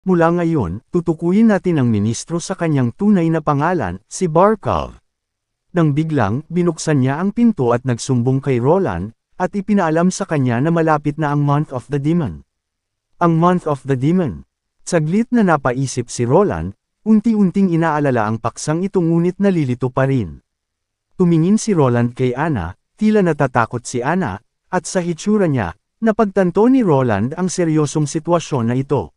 Mula ngayon, tutukuyin natin ang ministro sa kanyang tunay na pangalan, si Barkov. Nang biglang, binuksan niya ang pinto at nagsumbong kay Roland, at ipinaalam sa kanya na malapit na ang Month of the Demon. Ang Month of the Demon. Saglit na napaisip si Roland, unti-unting inaalala ang paksang ito ngunit nalilito pa rin. Tumingin si Roland kay Anna, tila natatakot si Anna, at sa hitsura niya, napagtanto ni Roland ang seryosong sitwasyon na ito.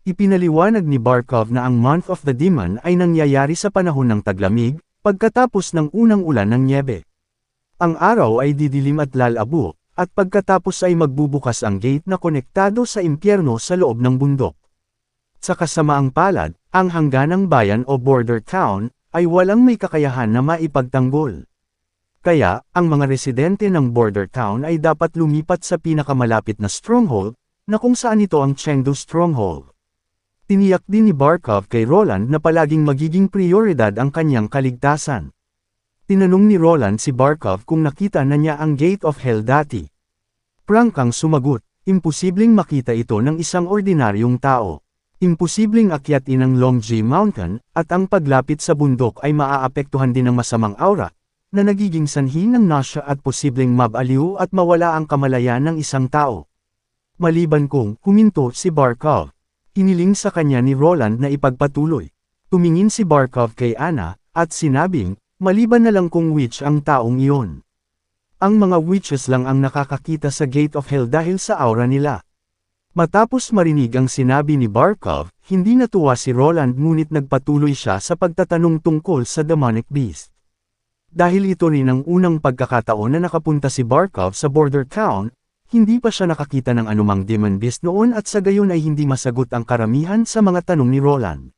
Ipinaliwanag ni Barkov na ang Month of the Demon ay nangyayari sa panahon ng taglamig, pagkatapos ng unang ulan ng nyebe. Ang araw ay didilim at lalabo, at pagkatapos ay magbubukas ang gate na konektado sa impyerno sa loob ng bundok. Sa kasamaang palad, ang hangganang bayan o border town, ay walang may kakayahan na maipagtanggol. Kaya, ang mga residente ng border town ay dapat lumipat sa pinakamalapit na stronghold, na kung saan ito ang Chengdu Stronghold. Tiniyak din ni Barkov kay Roland na palaging magiging prioridad ang kanyang kaligtasan. Tinanong ni Roland si Barkov kung nakita na niya ang Gate of Hell dati. Prangkang sumagot, imposibleng makita ito ng isang ordinaryong tao. Imposibleng akyatin ang Longji Mountain, at ang paglapit sa bundok ay maaapektuhan din ng masamang aura, na nagiging sanhi ng nasya at posibleng mabaliw at mawala ang kamalayan ng isang tao. Maliban kung huminto si Barkov. Hiniling sa kanya ni Roland na ipagpatuloy. Tumingin si Barkov kay Anna, at sinabing, maliban na lang kung witch ang taong iyon. Ang mga witches lang ang nakakakita sa Gate of Hell dahil sa aura nila. Matapos marinig ang sinabi ni Barkov, hindi natuwa si Roland ngunit nagpatuloy siya sa pagtatanong tungkol sa demonic beast. Dahil ito rin ang unang pagkakataon na nakapunta si Barkov sa border town, hindi pa siya nakakita ng anumang demon beast noon at sa gayon ay hindi masagot ang karamihan sa mga tanong ni Roland.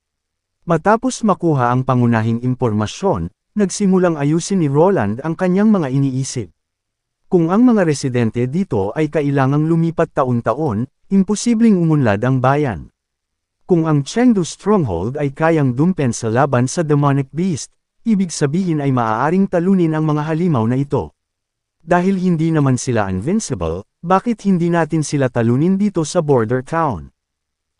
Matapos makuha ang pangunahing impormasyon, nagsimulang ayusin ni Roland ang kanyang mga iniisip. Kung ang mga residente dito ay kailangang lumipat taon-taon, imposibleng umunlad ang bayan. Kung ang Chengdu Stronghold ay kayang dumpen sa laban sa demonic beast, ibig sabihin ay maaaring talunin ang mga halimaw na ito. Dahil hindi naman sila invincible, bakit hindi natin sila talunin dito sa border town?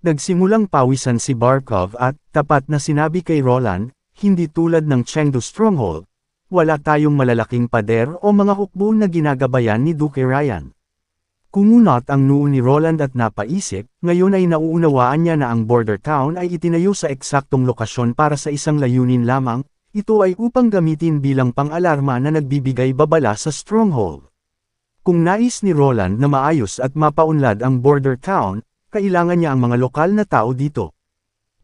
Nagsimulang pawisan si Barkov at, tapat na sinabi kay Roland, hindi tulad ng Chengdu Stronghold, wala tayong malalaking pader o mga hukbo na ginagabayan ni Duke Ryan. Kumunot ang noo ni Roland at napaisip, ngayon ay nauunawaan niya na ang border town ay itinayo sa eksaktong lokasyon para sa isang layunin lamang, ito ay upang gamitin bilang pang-alarma na nagbibigay babala sa stronghold. Kung nais ni Roland na maayos at mapaunlad ang border town, kailangan niya ang mga lokal na tao dito.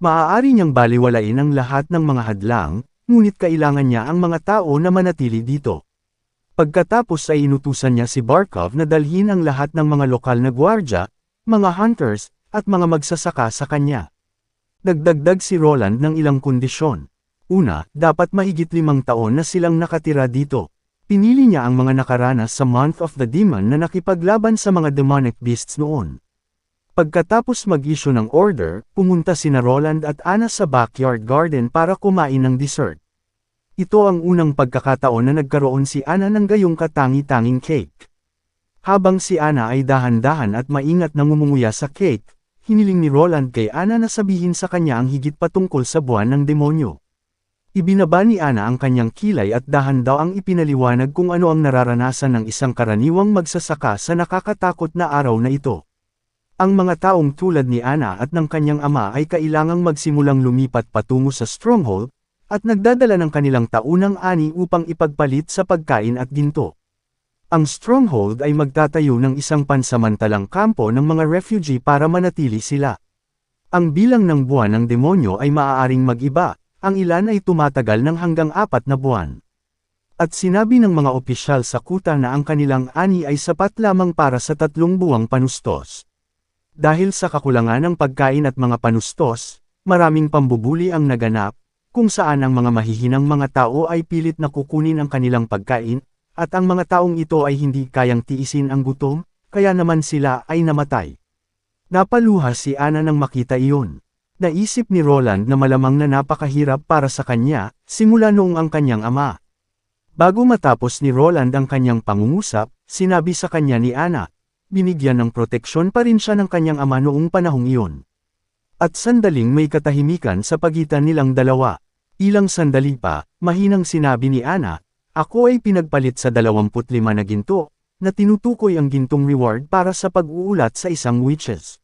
Maaari niyang baliwalain ang lahat ng mga hadlang, ngunit kailangan niya ang mga tao na manatili dito. Pagkatapos ay inutusan niya si Barkov na dalhin ang lahat ng mga lokal na gwardya, mga hunters, at mga magsasaka sa kanya. Nagdagdag si Roland ng ilang kondisyon. Una, dapat mahigit 5 taon na silang nakatira dito. Pinili niya ang mga nakaranas sa Month of the Demon na nakipaglaban sa mga demonic beasts noon. Pagkatapos mag-issue ng order, pumunta sina Roland at Anna sa backyard garden para kumain ng dessert. Ito ang unang pagkakataon na nagkaroon si Anna ng gayong katangi-tanging cake. Habang si Anna ay dahan-dahan at maingat na ngumunguya sa cake, hiniling ni Roland kay Anna na sabihin sa kanya ang higit patungkol sa buwan ng demonyo. Ibinaba ni Anna ang kanyang kilay at dahan daw ang ipinaliwanag kung ano ang nararanasan ng isang karaniwang magsasaka sa nakakatakot na araw na ito. Ang mga taong tulad ni Anna at ng kanyang ama ay kailangang magsimulang lumipat patungo sa stronghold, at nagdadala ng kanilang taunang ani upang ipagpalit sa pagkain at ginto. Ang stronghold ay magtatayo ng isang pansamantalang kampo ng mga refugee para manatili sila. Ang bilang ng buwan ng demonyo ay maaaring mag-iba. Ang ilan ay tumatagal ng hanggang 4 na buwan. At sinabi ng mga opisyal sa kuta na ang kanilang ani ay sapat lamang para sa 3 buwang panustos. Dahil sa kakulangan ng pagkain at mga panustos, maraming pambubuli ang naganap, kung saan ang mga mahihinang mga tao ay pilit na kukunin ang kanilang pagkain, at ang mga taong ito ay hindi kayang tiisin ang gutom, kaya naman sila ay namatay. Napaluha si Anna nang makita iyon. Naisip ni Roland na malamang na napakahirap para sa kanya, simula noong ang kanyang ama. Bago matapos ni Roland ang kanyang pangungusap, sinabi sa kanya ni Anna, binigyan ng proteksyon pa rin siya ng kanyang ama noong panahong iyon. At sandaling may katahimikan sa pagitan nilang dalawa. Ilang sandali pa, mahinang sinabi ni Ana, "Ako ay pinagpalit sa 25 na ginto, na tinutukoy ang gintong reward para sa pag-uulat sa isang witches."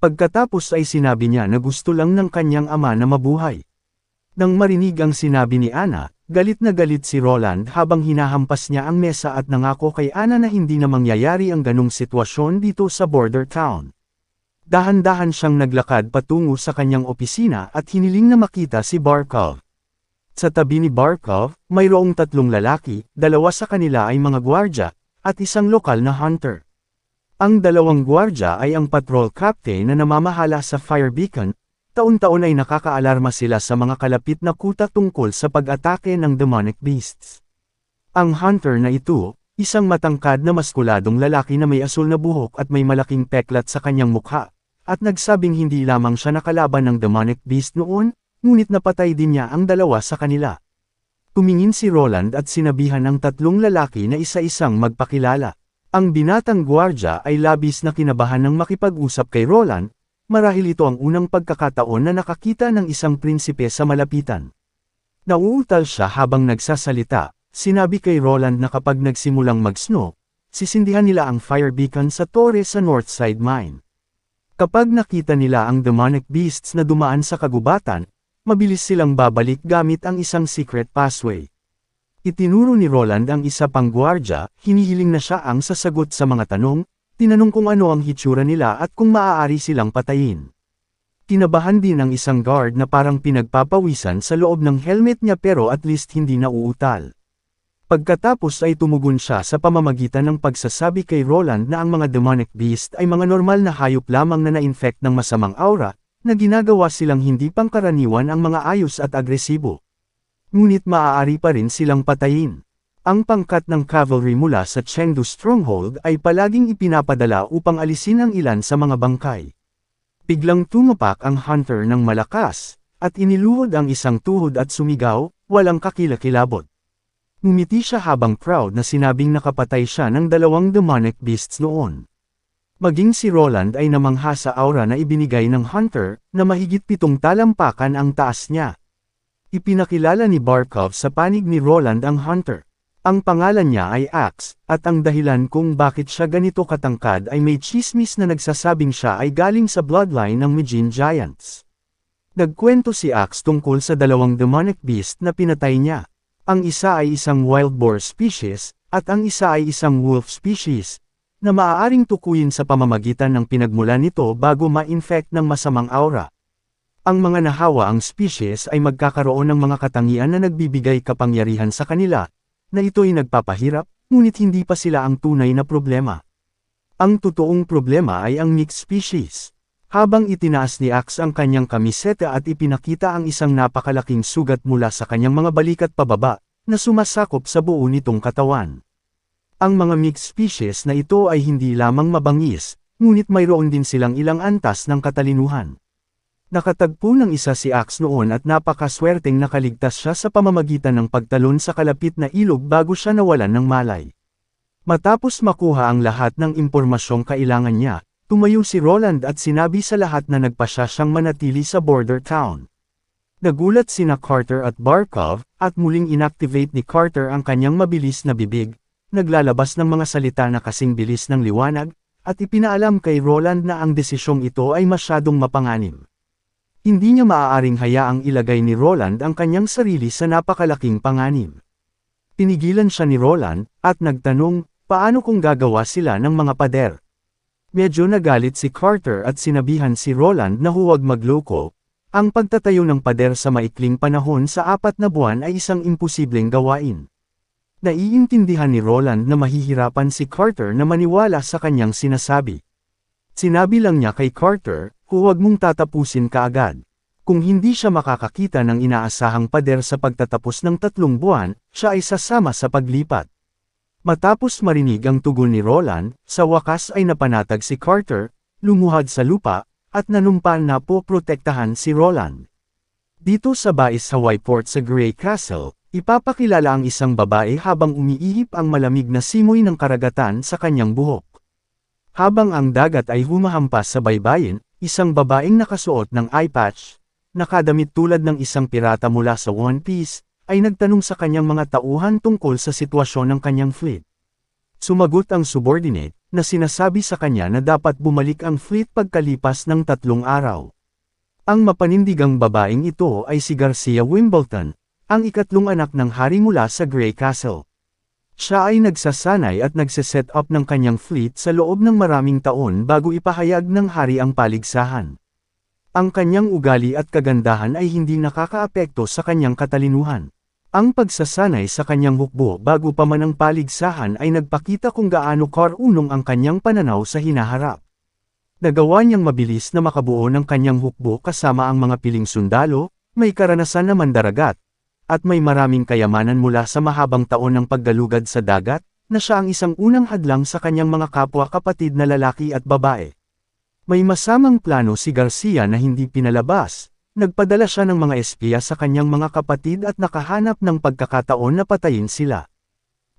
Pagkatapos ay sinabi niya na gusto lang ng kanyang ama na mabuhay. Nang marinig ang sinabi ni Ana, galit na galit si Roland habang hinahampas niya ang mesa at nangako kay Ana na hindi na mangyayari ang ganong sitwasyon dito sa border town. Dahan-dahan siyang naglakad patungo sa kanyang opisina at hiniling na makita si Barkov. Sa tabi ni Barkov, mayroong 3 lalaki, 2 sa kanila ay mga gwardya, at isang lokal na hunter. Ang 2 gwardya ay ang patrol captain na namamahala sa fire beacon. Taon-taon ay nakakaalarma sila sa mga kalapit na kuta tungkol sa pag-atake ng demonic beasts. Ang hunter na ito, isang matangkad na maskuladong lalaki na may asul na buhok at may malaking peklat sa kanyang mukha, at nagsabing hindi lamang siya nakalaban ng demonic beast noon, ngunit napatay din niya ang 2 sa kanila. Tumingin si Roland at sinabihan ang 3 lalaki na isa-isang magpakilala. Ang binatang gwardya ay labis na kinabahan nang makipag-usap kay Roland, marahil ito ang unang pagkakataon na nakakita ng isang prinsipe sa malapitan. Nauutal siya habang nagsasalita, sinabi kay Roland na kapag nagsimulang mag-snow, sisindihan nila ang fire beacon sa tore sa Northside Mine. Kapag nakita nila ang demonic beasts na dumaan sa kagubatan, mabilis silang babalik gamit ang isang secret passway. Itinuro ni Roland ang isa pang gwardya, hinihiling na siya ang sasagot sa mga tanong, tinanong kung ano ang hitsura nila at kung maaari silang patayin. Kinabahan din ang isang guard na parang pinagpapawisan sa loob ng helmet niya pero at least hindi nauutal. Pagkatapos ay tumugon siya sa pamamagitan ng pagsasabi kay Roland na ang mga demonic beast ay mga normal na hayop lamang na na-infect ng masamang aura, na ginagawa silang hindi pangkaraniwan ang mga ayos at agresibo. Ngunit maaari pa rin silang patayin. Ang pangkat ng cavalry mula sa Chengdu Stronghold ay palaging ipinapadala upang alisin ang ilan sa mga bangkay. Biglang tumapak ang hunter ng malakas, at iniluhod ang isang tuhod at sumigaw, walang kakilakilabot. Ngumiti siya habang proud na sinabing nakapatay siya ng 2 demonic beasts noon. Maging si Roland ay namangha sa aura na ibinigay ng hunter, na mahigit 7 talampakan ang taas niya. Ipinakilala ni Barkov sa panig ni Roland ang hunter. Ang pangalan niya ay Axe, at ang dahilan kung bakit siya ganito katangkad ay may chismis na nagsasabing siya ay galing sa bloodline ng Mijin Giants. Nagkwento si Axe tungkol sa 2 demonic beast na pinatay niya. Ang isa ay isang wild boar species, at ang isa ay isang wolf species, na maaaring tukuyin sa pamamagitan ng pinagmulan nito bago ma-infect ng masamang aura. Ang mga nahawa ang species ay magkakaroon ng mga katangian na nagbibigay kapangyarihan sa kanila, na ito'y nagpapahirap, ngunit hindi pa sila ang tunay na problema. Ang totoong problema ay ang mixed species. Habang itinaas ni Axe ang kanyang kamiseta at ipinakita ang isang napakalaking sugat mula sa kanyang mga balikat pababa, na sumasakop sa buo nitong katawan. Ang mga mixed species na ito ay hindi lamang mabangis, ngunit mayroon din silang ilang antas ng katalinuhan. Nakatagpo ng isa si Axe noon at napakaswerteng nakaligtas siya sa pamamagitan ng pagtalon sa kalapit na ilog bago siya nawalan ng malay. Matapos makuha ang lahat ng impormasyong kailangan niya, tumayo si Roland at sinabi sa lahat na nagpasya siyang manatili sa border town. Nagulat sina Carter at Barkov, at muling inactivate ni Carter ang kanyang mabilis na bibig, naglalabas ng mga salita na kasing bilis ng liwanag, at ipinaalam kay Roland na ang desisyong ito ay masyadong mapanganib. Hindi niya maaaring hayaang ilagay ni Roland ang kanyang sarili sa napakalaking panganib. Pinigilan siya ni Roland, at nagtanong, paano kung gagawa sila ng mga pader? Medyo nagalit si Carter at sinabihan si Roland na huwag magloko. Ang pagtatayo ng pader sa maikling panahon sa 4 na buwan ay isang imposibleng gawain. Naiintindihan ni Roland na mahihirapan si Carter na maniwala sa kanyang sinasabi. Sinabi lang niya kay Carter, huwag mong tatapusin kaagad. Kung hindi siya makakakita ng inaasahang pader sa pagtatapos ng 3 buwan, siya ay sasama sa paglipat. Matapos marinig ang tugon ni Roland, sa wakas ay napanatag si Carter, lumuhad sa lupa, at nanumpa na poprotektahan si Roland. Dito sa bais Hawaii Port sa Grey Castle, ipapakilala ang isang babae habang umiihip ang malamig na simoy ng karagatan sa kanyang buhok. Habang ang dagat ay humahampas sa baybayin, isang babaeng nakasuot ng eye patch, nakadamit tulad ng isang pirata mula sa One Piece, ay nagtanong sa kanyang mga tauhan tungkol sa sitwasyon ng kanyang fleet. Sumagot ang subordinate, na sinasabi sa kanya na dapat bumalik ang fleet pagkalipas ng 3 araw. Ang mapanindigang babaeng ito ay si Garcia Wimbledon, ang ikatlong anak ng hari mula sa Grey Castle. Siya ay nagsasanay at nagse-set up ng kanyang fleet sa loob ng maraming taon bago ipahayag ng hari ang paligsahan. Ang kanyang ugali at kagandahan ay hindi nakakaapekto sa kanyang katalinuhan. Ang pagsasanay sa kanyang hukbo bago pa man ang paligsahan ay nagpakita kung gaano karunong ang kanyang pananaw sa hinaharap. Nagawa niyang mabilis na makabuo ng kanyang hukbo kasama ang mga piling sundalo, may karanasan na mandaragat, at may maraming kayamanan mula sa mahabang taon ng paggalugad sa dagat, na siya ang isang unang hadlang sa kanyang mga kapwa-kapatid na lalaki at babae. May masamang plano si Garcia na hindi pinalabas, nagpadala siya ng mga espiya sa kanyang mga kapatid at nakahanap ng pagkakataon na patayin sila.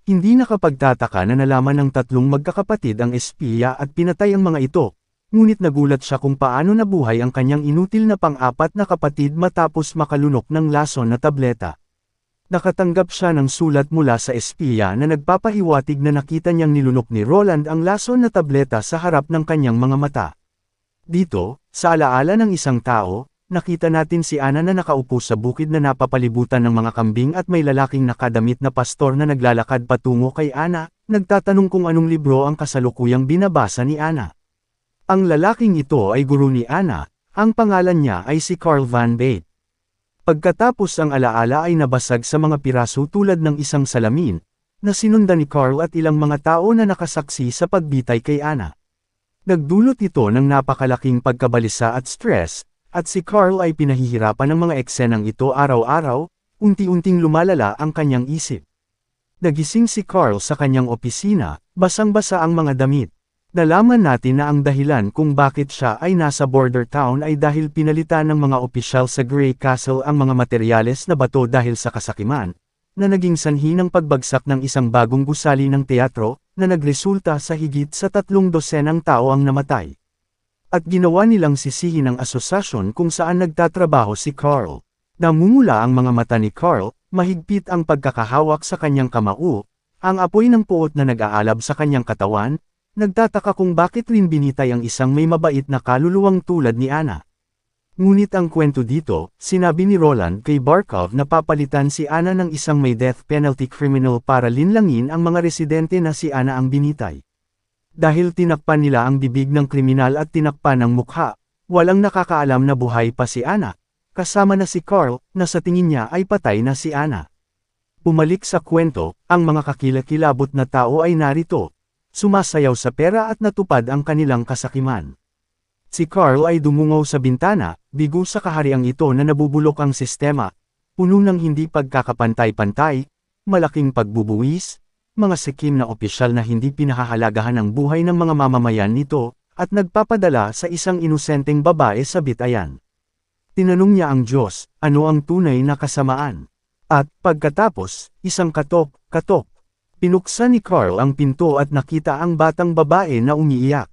Hindi nakapagtataka na nalaman ng 3 magkakapatid ang espiya at pinatay ang mga ito, ngunit nagulat siya kung paano nabuhay ang kanyang inutil na pang-4 na kapatid matapos makalunok ng lason na tableta. Nakatanggap siya ng sulat mula sa espiya na nagpapahiwatig na nakita niyang nilunok ni Roland ang lason na tableta sa harap ng kanyang mga mata. Dito, sa alaala ng isang tao, nakita natin si Ana na nakaupo sa bukid na napapalibutan ng mga kambing at may lalaking nakadamit na pastor na naglalakad patungo kay Ana, nagtatanong kung anong libro ang kasalukuyang binabasa ni Ana. Ang lalaking ito ay guro ni Ana, ang pangalan niya ay si Carl Van Bate. Pagkatapos ang alaala ay nabasag sa mga piraso tulad ng isang salamin, na sinundan ni Carl at ilang mga tao na nakasaksi sa pagbitay kay Ana. Nagdulot ito ng napakalaking pagkabalisa at stress, at si Carl ay pinahihirapan ng mga eksenang ito araw-araw, unti-unting lumalala ang kanyang isip. Nagising si Carl sa kanyang opisina, basang-basa ang mga damit. Nalaman natin na ang dahilan kung bakit siya ay nasa border town ay dahil pinalitan ng mga opisyal sa Grey Castle ang mga materyales na bato dahil sa kasakiman, na naging sanhi ng pagbagsak ng isang bagong gusali ng teatro, na nagresulta sa higit sa 300 tao ang namatay. At ginawa nilang sisihin ang asosasyon kung saan nagtatrabaho si Carl. Namumula ang mga mata ni Carl, mahigpit ang pagkakahawak sa kanyang kamao, ang apoy ng puot na nag-aalab sa kanyang katawan. Nagtataka kung bakit rin binitay ang isang may mabait na kaluluwang tulad ni Ana. Ngunit ang kwento dito, sinabi ni Roland kay Barkov na papalitan si Ana ng isang may death penalty criminal para linlangin ang mga residente na si Ana ang binitay. Dahil tinakpan nila ang bibig ng kriminal at tinakpan ang mukha, walang nakakaalam na buhay pa si Ana, kasama na si Carl, na sa tingin niya ay patay na si Ana. Bumalik sa kwento, ang mga kakilakilabot na tao ay narito. Sumasayaw sa pera at natupad ang kanilang kasakiman. Si Carl ay dumungaw sa bintana, bigo sa kahariang ito na nabubulok ang sistema, puno ng hindi pagkakapantay-pantay, malaking pagbubuwis, mga sikim na opisyal na hindi pinahahalagahan ang buhay ng mga mamamayan nito, at nagpapadala sa isang inosenteng babae sa bitayan. Tinanong niya ang Diyos, ano ang tunay na kasamaan? At, pagkatapos, isang katok-katok. Pinuksan ni Carl ang pinto at nakita ang batang babae na umiiyak.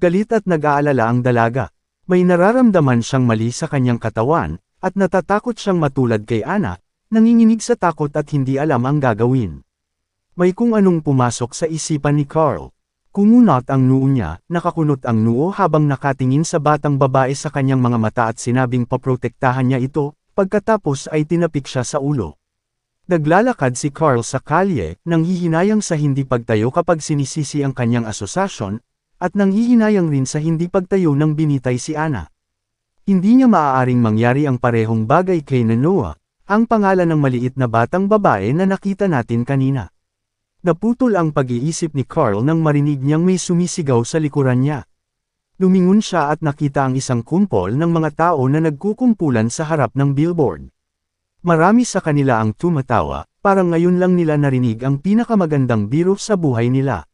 Galit at nag-aalala ang dalaga. May nararamdaman siyang mali sa kanyang katawan, at natatakot siyang matulad kay Ana, nanginginig sa takot at hindi alam ang gagawin. May kung anong pumasok sa isipan ni Carl. Kumunot ang noo niya, nakakunot ang noo habang nakatingin sa batang babae sa kanyang mga mata at sinabing paprotektahan niya ito, pagkatapos ay tinapik siya sa ulo. Naglalakad si Carl sa kalye, nanghihinayang sa hindi pagtayo kapag sinisisi ang kanyang asosasyon, at nanghihinayang rin sa hindi pagtayo ng binitay si Ana. Hindi niya maaaring mangyari ang parehong bagay kay Noah, ang pangalan ng maliit na batang babae na nakita natin kanina. Naputol ang pag-iisip ni Carl nang marinig niyang may sumisigaw sa likuran niya. Lumingon siya at nakita ang isang kumpol ng mga tao na nagkukumpulan sa harap ng billboard. Marami sa kanila ang tumatawa, parang ngayon lang nila narinig ang pinakamagandang biro sa buhay nila.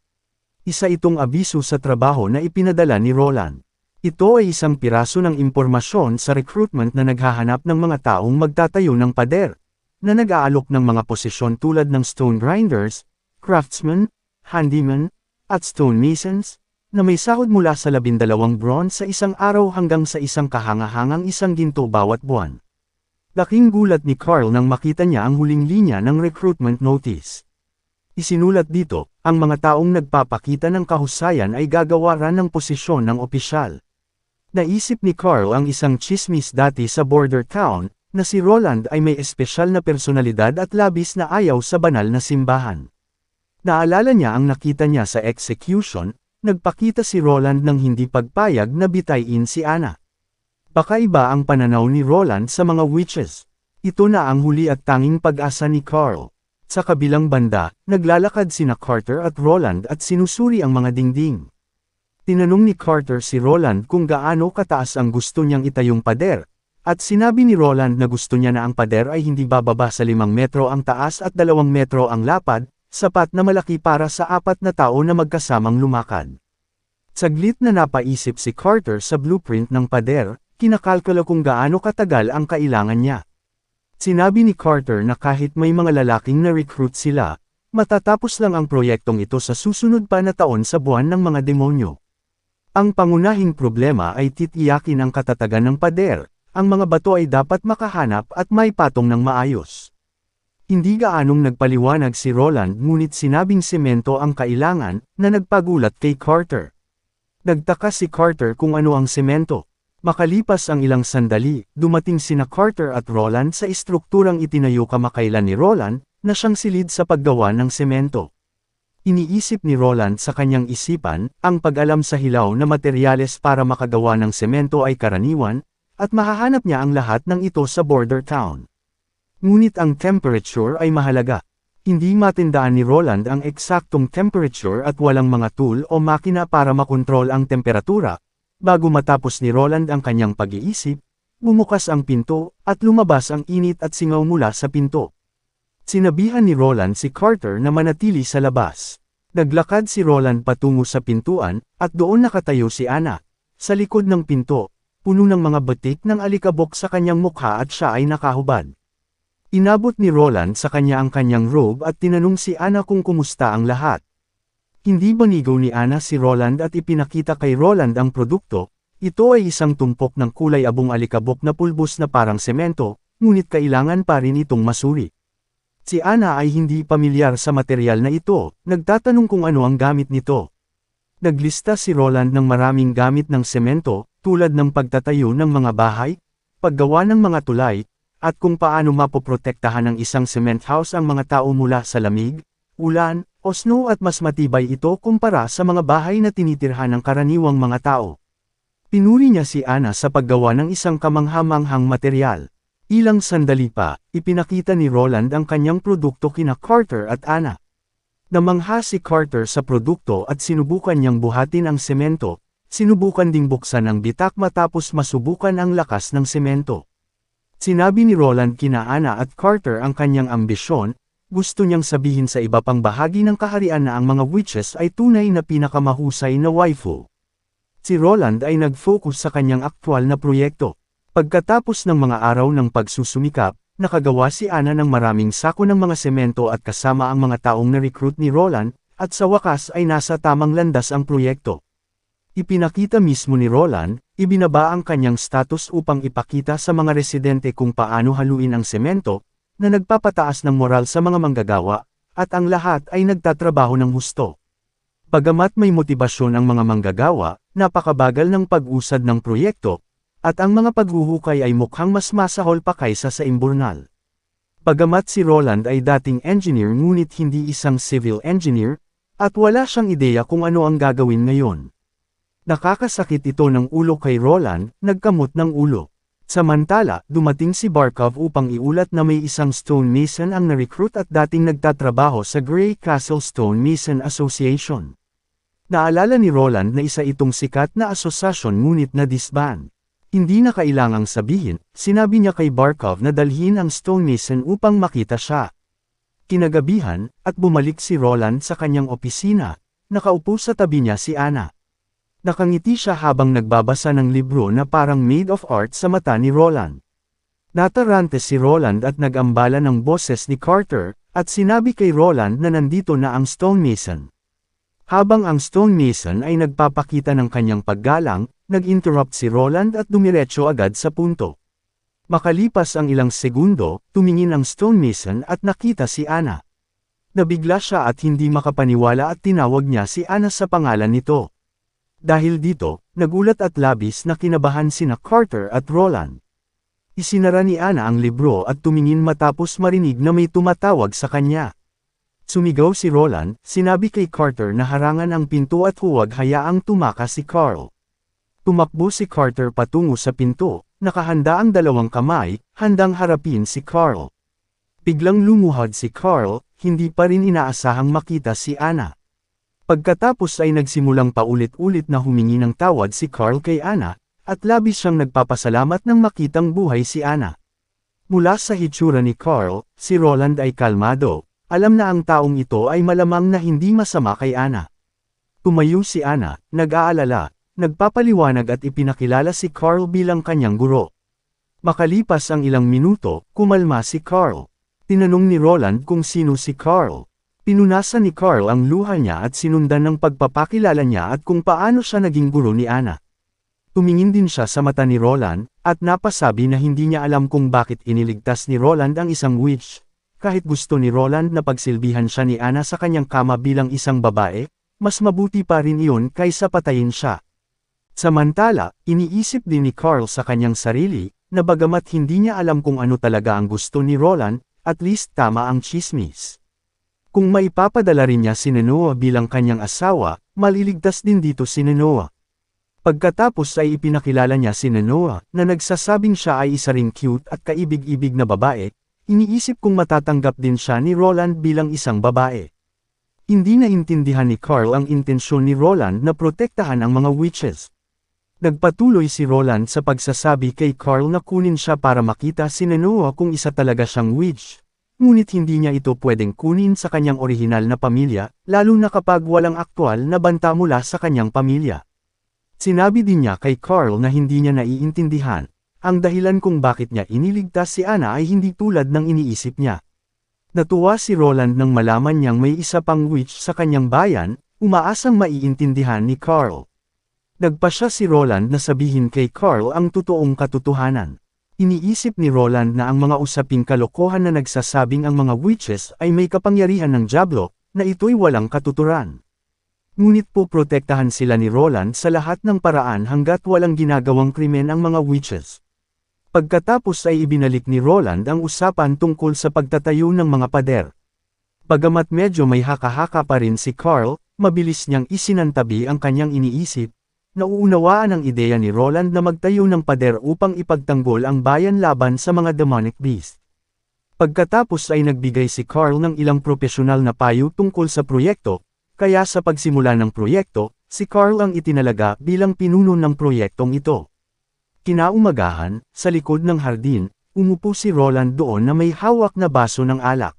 Isa itong abiso sa trabaho na ipinadala ni Roland. Ito ay isang piraso ng impormasyon sa recruitment na naghahanap ng mga taong magtatayo ng pader, na nag-aalok ng mga posisyon tulad ng stone grinders, craftsmen, handymen, at stonemasons, na may sahod mula sa 12 bronze sa isang araw hanggang sa isang kahangahangang 1 ginto bawat buwan. Laking gulat ni Carl nang makita niya ang huling linya ng recruitment notice. Isinulat dito, ang mga taong nagpapakita ng kahusayan ay gagawaran ng posisyon ng opisyal. Naisip ni Carl ang isang tsismis dati sa border town, na si Roland ay may espesyal na personalidad at labis na ayaw sa banal na simbahan. Naalala niya ang nakita niya sa execution, nagpakita si Roland ng hindi pagpayag na bitayin si Anna. Baka iba ang pananaw ni Roland sa mga witches. Ito na ang huli at tanging pag-asa ni Carl. Sa kabilang banda, naglalakad sina Carter at Roland at sinusuri ang mga dingding. Tinanong ni Carter si Roland kung gaano kataas ang gusto niyang itayong pader, at sinabi ni Roland na gusto niya na ang pader ay hindi bababa sa 5 metro ang taas at 2 metro ang lapad, sapat na malaki para sa 4 na tao na magkasamang lumakad. Saglit na napaisip si Carter sa blueprint ng pader, kinakalkula kung gaano katagal ang kailangan niya. Sinabi ni Carter na kahit may mga lalaking na-recruit sila, matatapos lang ang proyektong ito sa susunod pa na taon sa buwan ng mga demonyo. Ang pangunahing problema ay titiyakin ang katatagan ng pader. Ang mga bato ay dapat makahanap at may patong ng maayos. Hindi gaanong nagpaliwanag si Roland ngunit sinabing semento ang kailangan, na nagpagulat kay Carter. Nagtaka si Carter kung ano ang semento. Makalipas ang ilang sandali, dumating sina Carter at Roland sa estrukturang itinayo kamakailan ni Roland, na siyang silid sa paggawa ng semento. Iniisip ni Roland sa kanyang isipan, ang pag-alam sa hilaw na materyales para makagawa ng semento ay karaniwan, at mahahanap niya ang lahat ng ito sa border town. Ngunit ang temperature ay mahalaga. Hindi matindaan ni Roland ang eksaktong temperature at walang mga tool o makina para makontrol ang temperatura. Bago matapos ni Roland ang kanyang pag-iisip, bumukas ang pinto, at lumabas ang init at singaw mula sa pinto. Sinabihan ni Roland si Carter na manatili sa labas. Naglakad si Roland patungo sa pintuan, at doon nakatayo si Anna. Sa likod ng pinto, puno ng mga batik ng alikabok sa kanyang mukha at siya ay nakahubad. Inabot ni Roland sa kanya ang kanyang robe at tinanong si Anna kung kumusta ang lahat. Hindi banigaw ni Anna si Roland at ipinakita kay Roland ang produkto. Ito ay isang tumpok ng kulay abong alikabok na pulbos na parang semento, ngunit kailangan pa rin itong masuri. Si Anna ay hindi pamilyar sa material na ito, nagtatanong kung ano ang gamit nito. Naglista si Roland ng maraming gamit ng semento, tulad ng pagtatayo ng mga bahay, paggawa ng mga tulay, at kung paano mapoprotektahan ng isang cement house ang mga tao mula sa lamig, ulan, o snow at mas matibay ito kumpara sa mga bahay na tinitirhan ng karaniwang mga tao. Pinuri niya si Anna sa paggawa ng isang kamanghamanghang material. Ilang sandali pa, ipinakita ni Roland ang kanyang produkto kina Carter at Anna. Namangha si Carter sa produkto at sinubukan niyang buhatin ang semento, sinubukan ding buksan ang bitak matapos masubukan ang lakas ng semento. Sinabi ni Roland kina Anna at Carter ang kanyang ambisyon, gusto niyang sabihin sa iba pang bahagi ng kaharian na ang mga witches ay tunay na pinakamahusay na waifu. Si Roland ay nag-focus sa kanyang aktwal na proyekto. Pagkatapos ng mga araw ng pagsusumikap, nakagawa si Anna ng maraming sako ng mga semento at kasama ang mga taong na-recruit ni Roland, at sa wakas ay nasa tamang landas ang proyekto. Ipinakita mismo ni Roland, ibinaba ang kanyang status upang ipakita sa mga residente kung paano haluin ang semento, na nagpapataas ng moral sa mga manggagawa, at ang lahat ay nagtatrabaho ng husto. Bagamat may motibasyon ang mga manggagawa, napakabagal ng pag-usad ng proyekto, at ang mga paghuhukay ay mukhang mas masahol pa kaysa sa imburnal. Bagamat si Roland ay dating engineer ngunit hindi isang civil engineer, at wala siyang ideya kung ano ang gagawin ngayon. Nakakasakit ito ng ulo kay Roland, nagkamot ng ulo. Samantala, dumating si Barkov upang iulat na may isang stonemason ang na-recruit at dating nagtatrabaho sa Grey Castle Stonemason Association. Naalala ni Roland na isa itong sikat na asosasyon ngunit na-disband. Hindi na kailangang sabihin, sinabi niya kay Barkov na dalhin ang stonemason upang makita siya. Kinagabihan, at bumalik si Roland sa kanyang opisina, nakaupo sa tabi niya si Anna. Nakangiti siya habang nagbabasa ng libro na parang made of art sa mata ni Roland. Natarante si Roland at nag-ambala ng boses ni Carter, at sinabi kay Roland na nandito na ang stonemason. Habang ang stonemason ay nagpapakita ng kanyang paggalang, nag-interrupt si Roland at dumiretso agad sa punto. Makalipas ang ilang segundo, tumingin ang stonemason at nakita si Anna. Nabigla siya at hindi makapaniwala at tinawag niya si Anna sa pangalan nito. Dahil dito, nagulat at labis na kinabahan sina Carter at Roland. Isinara ni Anna ang libro at tumingin matapos marinig na may tumatawag sa kanya. Sumigaw si Roland, sinabi kay Carter na harangan ang pinto at huwag hayaang tumakas si Carl. Tumakbo si Carter patungo sa pinto, nakahanda ang dalawang kamay, handang harapin si Carl. Biglang lumuhod si Carl, hindi pa rin inaasahang makita si Anna. Pagkatapos ay nagsimulang paulit-ulit na humingi ng tawad si Carl kay Anna, at labis siyang nagpapasalamat nang makitang buhay si Anna. Mula sa hitsura ni Carl, si Roland ay kalmado. Alam na ang taong ito ay malamang na hindi masama kay Anna. Tumayo si Anna, nag-aalala, nagpapaliwanag at ipinakilala si Carl bilang kanyang guro. Makalipas ang ilang minuto, kumalma si Carl. Tinanong ni Roland kung sino si Carl. Pinunasan ni Carl ang luha niya at sinundan ng pagpapakilala niya at kung paano siya naging guro ni Anna. Tumingin din siya sa mata ni Roland, at napasabi na hindi niya alam kung bakit iniligtas ni Roland ang isang witch. Kahit gusto ni Roland na pagsilbihan siya ni Anna sa kanyang kama bilang isang babae, mas mabuti pa rin iyon kaysa patayin siya. Samantala, iniisip din ni Carl sa kanyang sarili, na bagamat hindi niya alam kung ano talaga ang gusto ni Roland, at least tama ang chismis. Kung maipapadala rin niya si Noah bilang kanyang asawa, maliligtas din dito si Noah. Pagkatapos ay ipinakilala niya si Noah, na nagsasabing siya ay isa ring cute at kaibig-ibig na babae. Iniisip kung matatanggap din siya ni Roland bilang isang babae. Hindi naintindihan ni Carl ang intensyon ni Roland na protektahan ang mga witches. Nagpatuloy si Roland sa pagsasabi kay Carl na kunin siya para makita si Noah kung isa talaga siyang witch. Ngunit hindi niya ito pwedeng kunin sa kanyang orihinal na pamilya, lalo na kapag walang aktwal na banta mula sa kanyang pamilya. Sinabi din niya kay Carl na hindi niya naiintindihan. Ang dahilan kung bakit niya iniligtas si Anna ay hindi tulad ng iniisip niya. Natuwa si Roland nang malaman niyang may isa pang witch sa kanyang bayan, umaasang maiintindihan ni Carl. Nagpasya si Roland na sabihin kay Carl ang totoong katotohanan. Iniisip ni Roland na ang mga usaping kalokohan na nagsasabing ang mga witches ay may kapangyarihan ng dyablo, na ito'y walang katuturan. Ngunit poprotektahan sila ni Roland sa lahat ng paraan hanggat walang ginagawang krimen ang mga witches. Pagkatapos ay ibinalik ni Roland ang usapan tungkol sa pagtatayo ng mga pader. Bagamat medyo may haka-haka pa rin si Carl, mabilis niyang isinantabi ang kanyang iniisip. Nauunawaan ang ideya ni Roland na magtayo ng pader upang ipagtanggol ang bayan laban sa mga demonic beast. Pagkatapos ay nagbigay si Carl ng ilang propesyonal na payo tungkol sa proyekto, kaya sa pagsimula ng proyekto, si Carl ang itinalaga bilang pinuno ng proyektong ito. Kinaumagahan, sa likod ng hardin, umupo si Roland doon na may hawak na baso ng alak.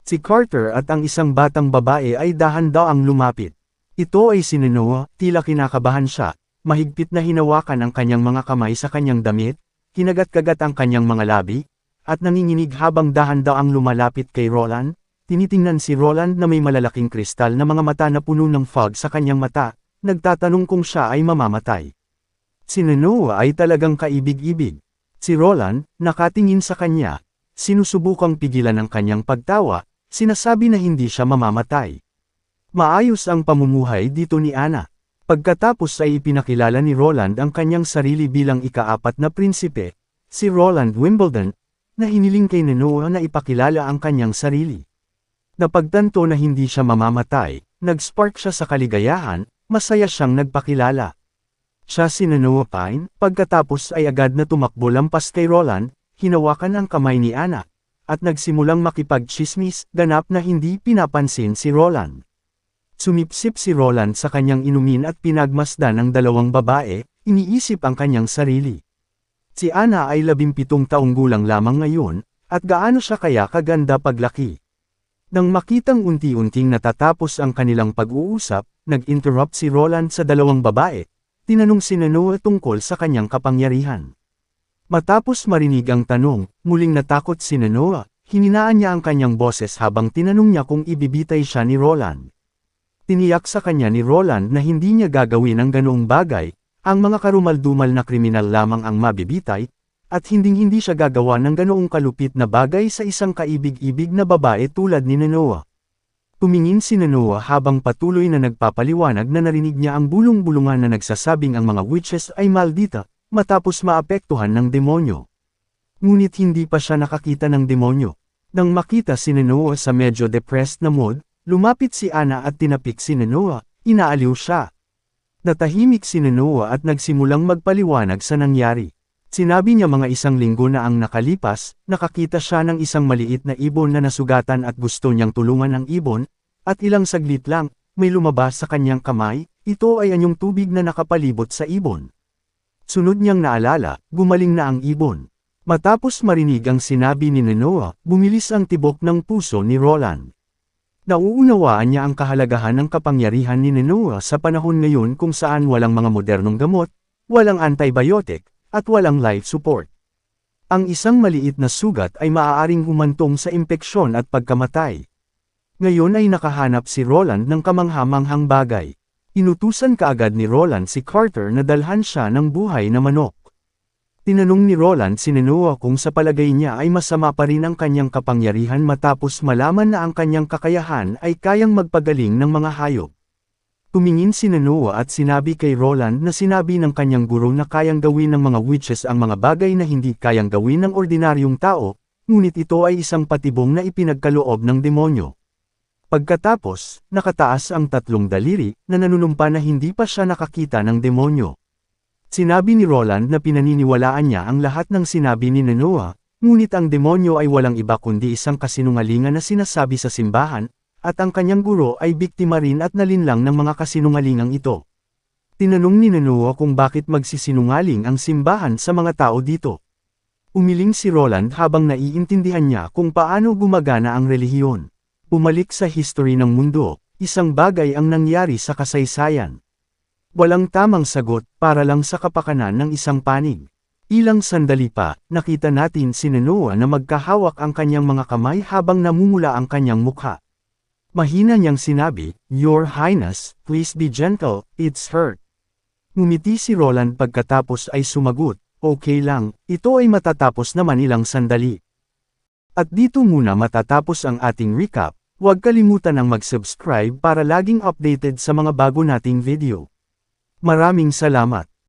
Si Carter at ang isang batang babae ay dahan-daang lumapit. Ito ay si Noah, tila kinakabahan siya, mahigpit na hinawakan ang kanyang mga kamay sa kanyang damit, kinagat-kagat ang kanyang mga labi, at nanginginig habang dahan-daang lumalapit kay Roland. Tinitingnan si Roland na may malalaking kristal na mga mata na puno ng fog sa kanyang mata, nagtatanong kung siya ay mamamatay. Si Noah ay talagang kaibig-ibig. Si Roland, nakatingin sa kanya, sinusubukang pigilan ang kanyang pagtawa, sinasabi na hindi siya mamamatay. Maayos ang pamumuhay dito ni Anna. Pagkatapos ay ipinakilala ni Roland ang kanyang sarili bilang ika-4 na prinsipe, si Roland Wimbledon, na hiniling kay Noah na ipakilala ang kanyang sarili. Napagtanto na hindi siya mamamatay, nag-spark siya sa kaligayahan, masaya siyang nagpakilala. Siya si Noah Pine, pagkatapos ay agad na tumakbo lampas kay Roland, hinawakan ang kamay ni Anna, at nagsimulang makipagchismis, ganap na hindi pinapansin si Roland. Sumipsip si Roland sa kanyang inumin at pinagmasdan ng dalawang babae, iniisip ang kanyang sarili. Si Anna ay 17 taong gulang lamang ngayon, at gaano siya kaya kaganda paglaki. Nang makitang unti-unting natatapos ang kanilang pag-uusap, nag-interrupt si Roland sa dalawang babae, tinanong si Noah tungkol sa kanyang kapangyarihan. Matapos marinig ang tanong, muling natakot si Noah, hininaan niya ang kanyang boses habang tinanong niya kung ibibitay siya ni Roland. Tiniyak sa kanya ni Roland na hindi niya gagawin ang ganoong bagay, ang mga karumaldumal na kriminal lamang ang mabibitay, at hinding-hindi siya gagawa ng ganoong kalupit na bagay sa isang kaibig-ibig na babae tulad ni Noah. Tumingin si Noah habang patuloy na nagpapaliwanag na narinig niya ang bulong-bulungan na nagsasabing ang mga witches ay maldita, matapos maapektuhan ng demonyo. Ngunit hindi pa siya nakakita ng demonyo. Nang makita si Noah sa medyo depressed na mood, lumapit si Anna at tinapik si Noah, inaaliw siya. Natahimik si Noah at nagsimulang magpaliwanag sa nangyari. Sinabi niya mga 1 linggo na ang nakalipas, nakakita siya ng isang maliit na ibon na nasugatan at gusto niyang tulungan ang ibon, at ilang saglit lang, may lumabas sa kanyang kamay, ito ay anyong tubig na nakapalibot sa ibon. Sunod niyang naalala, gumaling na ang ibon. Matapos marinig ang sinabi ni Noah, bumilis ang tibok ng puso ni Roland. Nauunawaan niya ang kahalagahan ng kapangyarihan ni Noah sa panahon ngayon kung saan walang mga modernong gamot, walang antibiotic, at walang life support. Ang isang maliit na sugat ay maaaring humantong sa impeksyon at pagkamatay. Ngayon ay nakahanap si Roland ng kamanghamanghang bagay. Inutusan kaagad ni Roland si Carter na dalhan siya ng buhay na manok. Tinanong ni Roland si Noah kung sa palagay niya ay masama pa rin ang kanyang kapangyarihan matapos malaman na ang kanyang kakayahan ay kayang magpagaling ng mga hayop. Tumingin si Noah at sinabi kay Roland na sinabi ng kanyang guro na kayang gawin ng mga witches ang mga bagay na hindi kayang gawin ng ordinaryong tao, ngunit ito ay isang patibong na ipinagkaloob ng demonyo. Pagkatapos, nakataas ang 3 daliri na nanunumpa na hindi pa siya nakakita ng demonyo. Sinabi ni Roland na pinaniniwalaan niya ang lahat ng sinabi ni Noah, ngunit ang demonyo ay walang iba kundi isang kasinungalingan na sinasabi sa simbahan, at ang kanyang guro ay biktima rin at nalinlang ng mga kasinungalingang ito. Tinanong ni Noah kung bakit magsisinungaling ang simbahan sa mga tao dito. Umiling si Roland habang naiintindihan niya kung paano gumagana ang relihiyon. Bumalik sa history ng mundo, isang bagay ang nangyari sa kasaysayan. Walang tamang sagot para lang sa kapakanan ng isang panig. Ilang sandali pa, nakita natin si Noah na magkahawak ang kanyang mga kamay habang namumula ang kanyang mukha. Mahina niyang sinabi, "Your Highness, please be gentle, it's hurt." Ngumiti si Roland pagkatapos ay sumagot, "Okay lang, ito ay matatapos naman ilang sandali." At dito muna matatapos ang ating recap. Huwag kalimutan ang mag-subscribe para laging updated sa mga bago nating video. Maraming salamat.